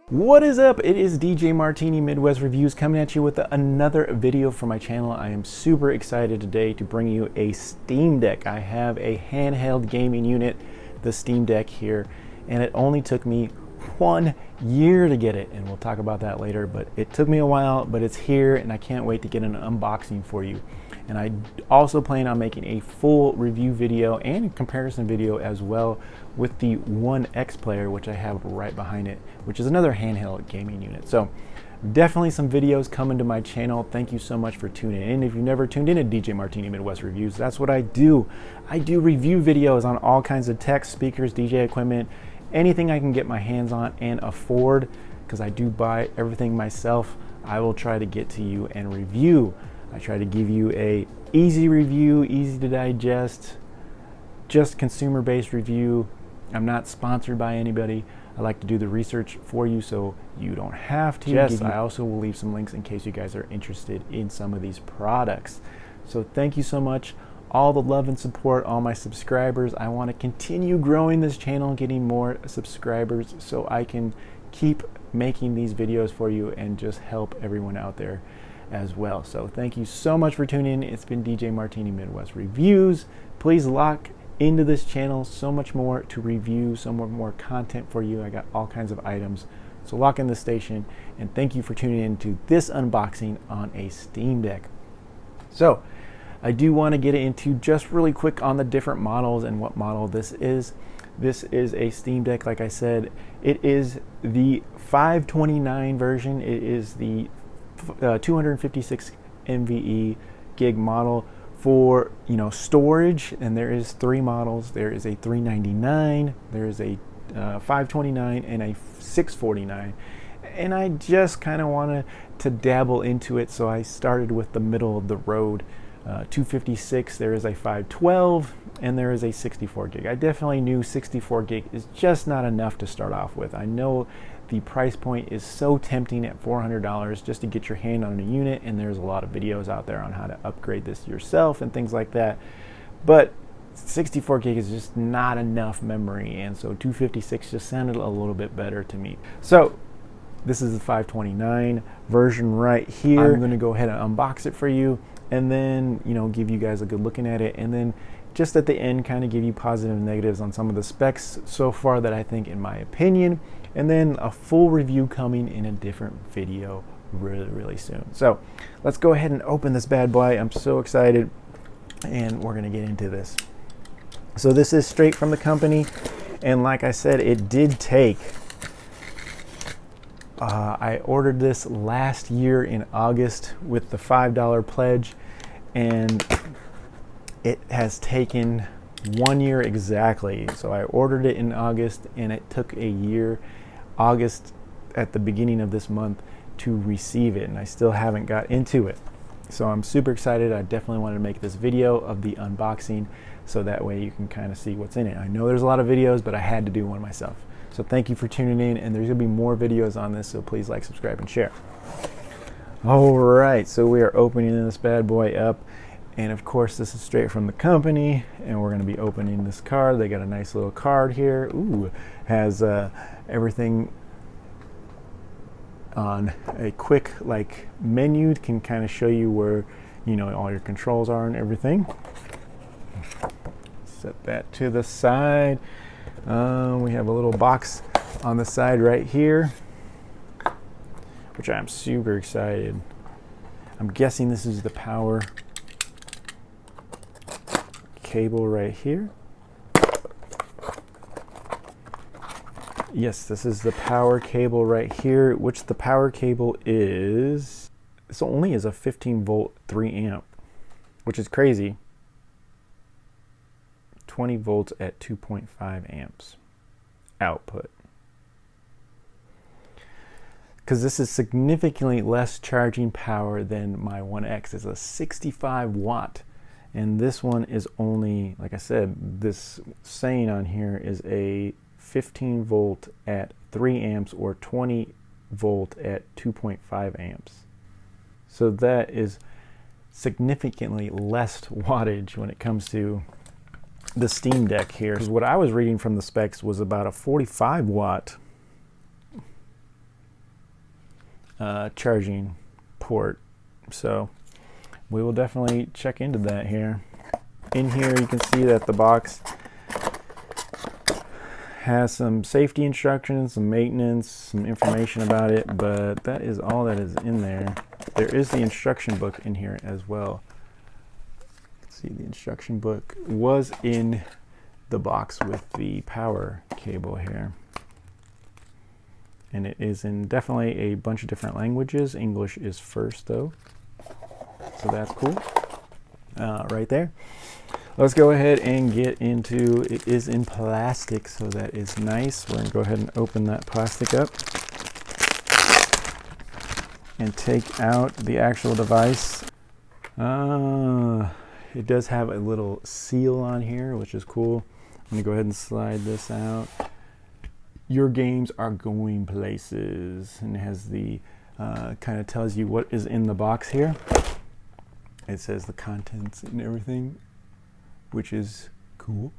What is up? It is DJ Martini Midwest Reviews coming at you with another video for my channel. I am super excited today to bring you a Steam Deck. I have a handheld gaming unit, the Steam Deck here, and it only took me 1 year to get it, and we'll talk about that later, but it took me a while, but it's here and I can't wait to get an unboxing for you. And I also plan on making a full review video and a comparison video as well with the One X player, which I have right behind it, which is another handheld gaming unit. So definitely some videos coming to my channel. Thank you so much for tuning in. If you've never tuned in to DJ Martini Midwest Reviews, that's what I do. I do review videos on all kinds of tech, speakers, DJ equipment, anything I can get my hands on and afford, because I do buy everything myself. I will try to get to you and review. I try to give you a easy review, easy to digest, just consumer-based review. I'm not sponsored by anybody. I like to do the research for you so you don't have to. Yes, I also will leave some links in case you guys are interested in some of these products. So thank you so much. All the love and support, all my subscribers. I want to continue growing this channel, getting more subscribers so I can keep making these videos for you and just help everyone out there as well. So thank you so much for tuning in. It's been DJ Martini Midwest Reviews. Please lock into this channel. So much more to review, so much more content for you. I got all kinds of items. So lock in the station, and thank you for tuning in to this unboxing on a Steam Deck. So I do want to get into just really quick on the different models and what model this is. This is a Steam Deck, like I said. It is the 529 version. It is the 256 MVE gig model for storage, and there is 3 models. There is a 399, there is a 529, and a 649. And I just kind of wanted to dabble into it, so I started with the middle of the road. 256, there is a 512, and there is a 64 gig. I definitely knew 64 gig is just not enough to start off with. I know the price point is so tempting at $400 just to get your hand on a unit, and there's a lot of videos out there on how to upgrade this yourself and things like that. But 64 gig is just not enough memory, and so 256 just sounded a little bit better to me. So this is the 529 version right here. I'm going to go ahead and unbox it for you, and then give you guys a good looking at it, and then just at the end kind of give you positive and negatives on some of the specs so far that I think, in my opinion, and then a full review coming in a different video really soon. So let's go ahead and open this bad boy. I'm so excited, and we're gonna get into this. So this is straight from the company, and like I said, it did take I ordered this last year in August with the $5 pledge, and it has taken 1 year exactly. So I ordered it in August, and it took a year, August at the beginning of this month, to receive it, and I still haven't got into it. So I'm super excited. I definitely wanted to make this video of the unboxing so that way you can kind of see what's in it. I know there's a lot of videos, but I had to do one myself. So thank you for tuning in, and there's gonna be more videos on this, so please like, subscribe, and share. All right, so we are opening this bad boy up, and of course this is straight from the company, and we're gonna be opening this card. They got a nice little card here. Ooh, has everything on a quick menu. Can kind of show you where all your controls are and everything. Set that to the side. We have a little box on the side right here, which I'm super excited. I'm guessing this is the power cable right here. Yes, this is the power cable right here, which the power cable is, this only is a 15 volt 3 amp, which is crazy. 20 volts at 2.5 amps output, because this is significantly less charging power than my One X. It's a 65 watt, and this one is only, like I said, this saying on here is a 15 volt at 3 amps or 20 volt at 2.5 amps. So that is significantly less wattage when it comes to the Steam Deck here. What I was reading from the specs was about a 45 watt charging port. So we will definitely check into that here. In here you can see that the box has some safety instructions, some maintenance, some information about it, but that is all that is in there. There is the instruction book in here as well. Let's see, the instruction book was in the box with the power cable here. And it is in definitely a bunch of different languages. English is first though, so that's cool. Right there. Let's go ahead and get into, it is in plastic, so that is nice. We're gonna go ahead and open that plastic up and take out the actual device. It does have a little seal on here, which is cool. I'm gonna go ahead and slide this out. Your games are going places, and it has the, kind of tells you what is in the box here. It says the contents and everything, which is cool.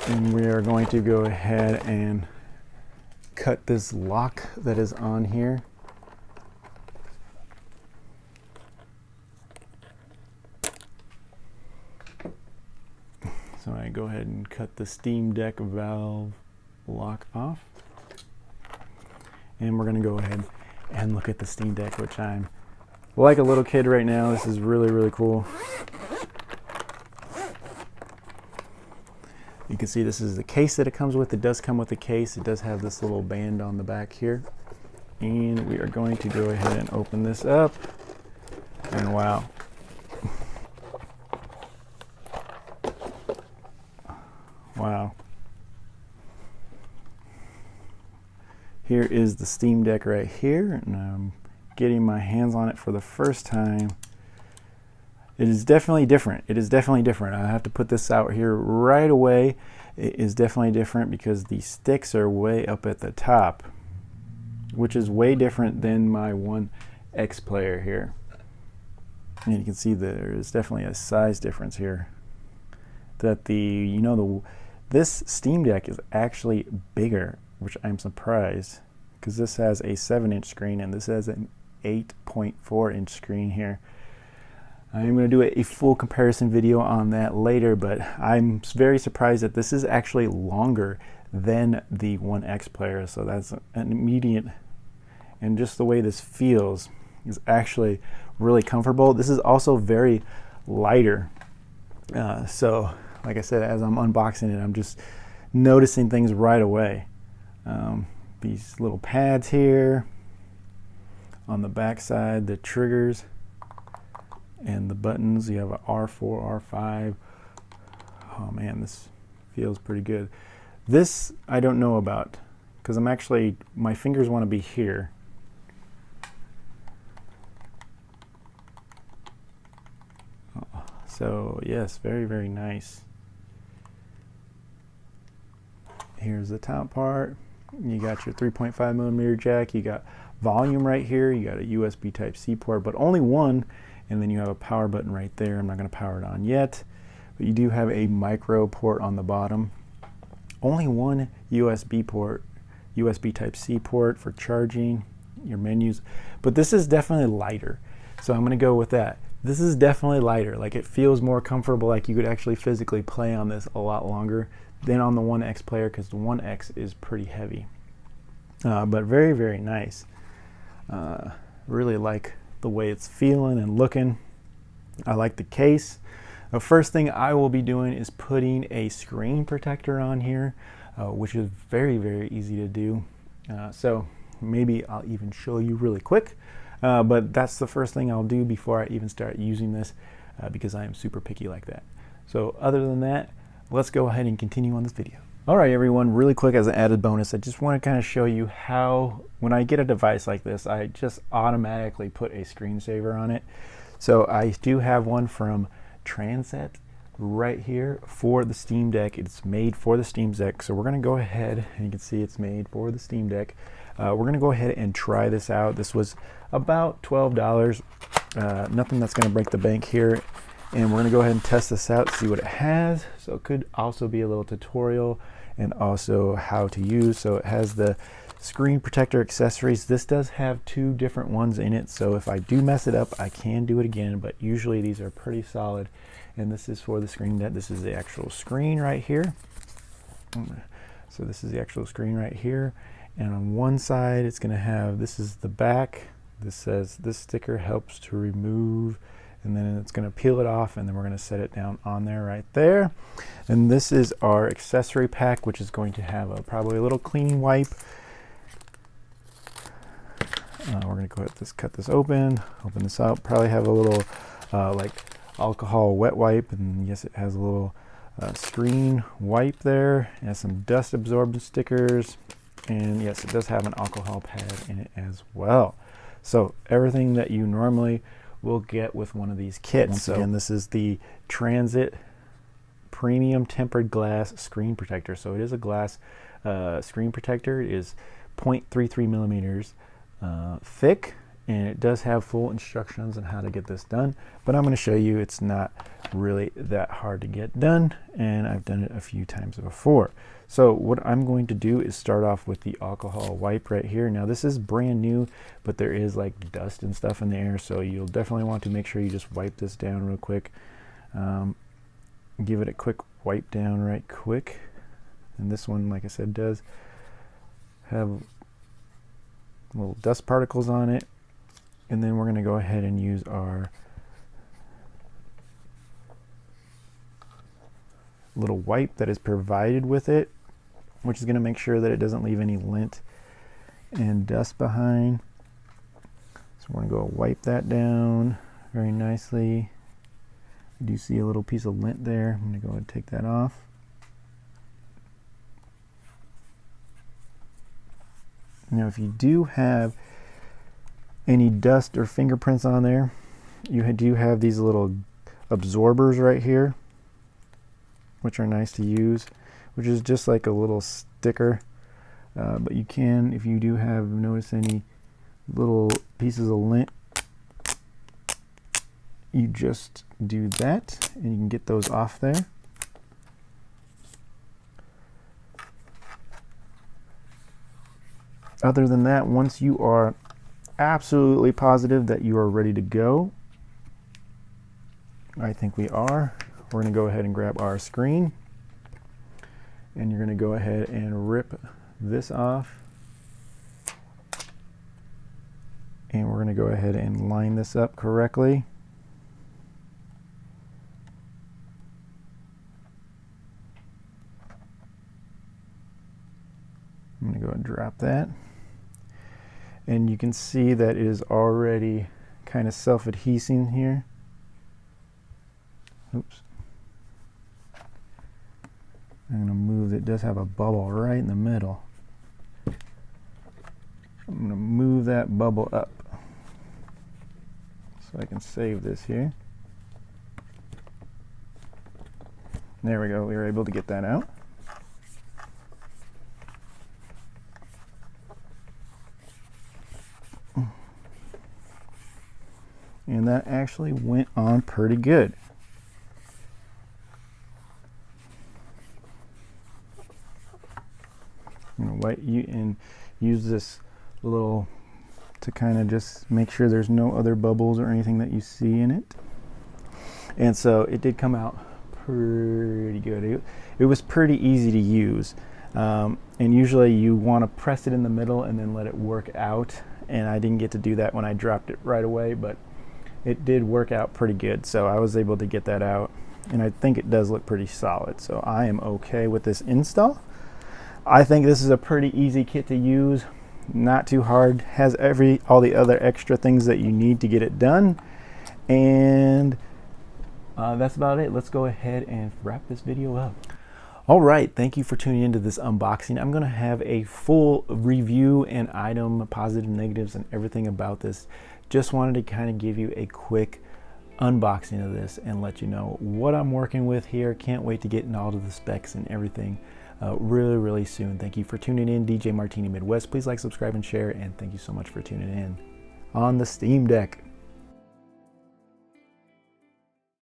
And we are going to go ahead and cut this lock that is on here. So I go ahead and cut the Steam Deck valve lock off. And we're gonna go ahead and look at the Steam Deck, which I'm like a little kid right now. This is really, really cool. You can see this is the case that it comes with. It does come with a case. It does have this little band on the back here. And we are going to go ahead and open this up. And wow. Wow. Here is the Steam Deck right here, and I'm getting my hands on it for the first time. It is definitely different. It is definitely different. I have to put this out here right away. It is definitely different because the sticks are way up at the top, which is way different than my One X player here. And you can see there is definitely a size difference here. That this Steam Deck is actually bigger, which I'm surprised, because this has a 7-inch screen and this has an 8.4-inch screen here. I'm going to do a full comparison video on that later, but I'm very surprised that this is actually longer than the One X player, so that's an immediate, and just the way this feels is actually really comfortable. This is also very lighter, so like I said, as I'm unboxing it, I'm just noticing things right away. These little pads here on the back side, the triggers and the buttons. You have a R4, R5. Oh man, this feels pretty good. This I don't know about, because I'm actually, my fingers want to be here. So yes, very, very nice. Here's the top part. You got your 3.5mm jack. You got volume right here. You got a USB Type-C port, but only one. And then you have a power button right there. I'm not going to power it on yet, but you do have a micro port on the bottom. Only one USB port, USB Type-C port for charging your menus. But this is definitely lighter, so I'm going to go with that. This is definitely lighter. Like, it feels more comfortable, like you could actually physically play on this a lot longer than on the One X player, because the One X is pretty heavy. But very, very nice. Really like the way it's feeling and looking. I like the case. The first thing I will be doing is putting a screen protector on here, which is very, very easy to do. So maybe I'll even show you really quick. But that's the first thing I'll do before I even start using this, because I am super picky like that. So other than that, let's go ahead and continue on this video. All right, everyone, really quick as an added bonus, I just want to kind of show you how, when I get a device like this, I just automatically put a screensaver on it. So I do have one from TRANSETT right here for the Steam Deck. It's made for the Steam Deck. So we're going to go ahead, and you can see it's made for the Steam Deck. We're going to go ahead and try this out. This was about $12. Nothing that's going to break the bank here. and we're going to go ahead and test this out, see what it has. So it could also be a little tutorial and also how to use. So it has the screen protector accessories. This does have 2 different ones in it, so if I do mess it up I can do it again, but usually these are pretty solid. And this is for the screen. This is the actual screen right here. So this is the actual screen right here, and on one side it's going to have, this is the back. This says this sticker helps to remove, and then it's going to peel it off, and then we're going to set it down on there right there. And this is our accessory pack, which is going to have probably a little cleaning wipe. We're going to go ahead and cut this open this out, probably have a little like alcohol wet wipe, and yes, it has a little screen wipe there. It has some dust absorbent stickers, and yes, it does have an alcohol pad in it as well. So everything that you normally will get with one of these kits. Once again, this is the TRANSETT premium tempered glass screen protector. So it is a glass screen protector. It is 0.33 millimeters thick, and it does have full instructions on how to get this done, but I'm going to show you it's not really that hard to get done, and I've done it a few times before. So what I'm going to do is start off with the alcohol wipe right here. Now this is brand new, but there is like dust and stuff in the air, so you'll definitely want to make sure you just wipe this down real quick. Give it a quick wipe down right quick. And this one, like I said, does have little dust particles on it. And then we're going to go ahead and use our little wipe that is provided with it, which is going to make sure that it doesn't leave any lint and dust behind. So we're going to go wipe that down very nicely. I do see a little piece of lint there. I'm going to go ahead and take that off. Now if you do have any dust or fingerprints on there, you do have these little absorbers right here, which are nice to use, which is just like a little sticker, but you can, if you do have notice any little pieces of lint, you just do that and you can get those off there. Other than that, once you are absolutely positive that you are ready to go, I think we are, we're going to go ahead and grab our screen, and you're going to go ahead and rip this off, and we're going to go ahead and line this up correctly. I'm going to go ahead and drop that. And you can see that it is already kind of self-adhesing here. Oops. I'm going to move it. It does have a bubble right in the middle. I'm going to move that bubble up so I can save this here. There we go. We were able to get that out. And that actually went on pretty good. I'm going to wipe you and use this little to kind of just make sure there's no other bubbles or anything that you see in it. And so it did come out pretty good. It was pretty easy to use. And usually you want to press it in the middle and then let it work out. And I didn't get to do that when I dropped it right away, but it did work out pretty good. So I was able to get that out, and I think it does look pretty solid. So I am okay with this install. I think this is a pretty easy kit to use, not too hard, has all the other extra things that you need to get it done. And that's about it. Let's go ahead and wrap this video up. All right, thank you for tuning into this unboxing. I'm going to have a full review and item, positive, negatives, and everything about this. Just wanted to kind of give you a quick unboxing of this and let you know what I'm working with here. Can't wait to get into all of the specs and everything really soon. Thank you for tuning in. DJ Martini Midwest. Please like, subscribe, and share, and thank you so much for tuning in on the Steam Deck.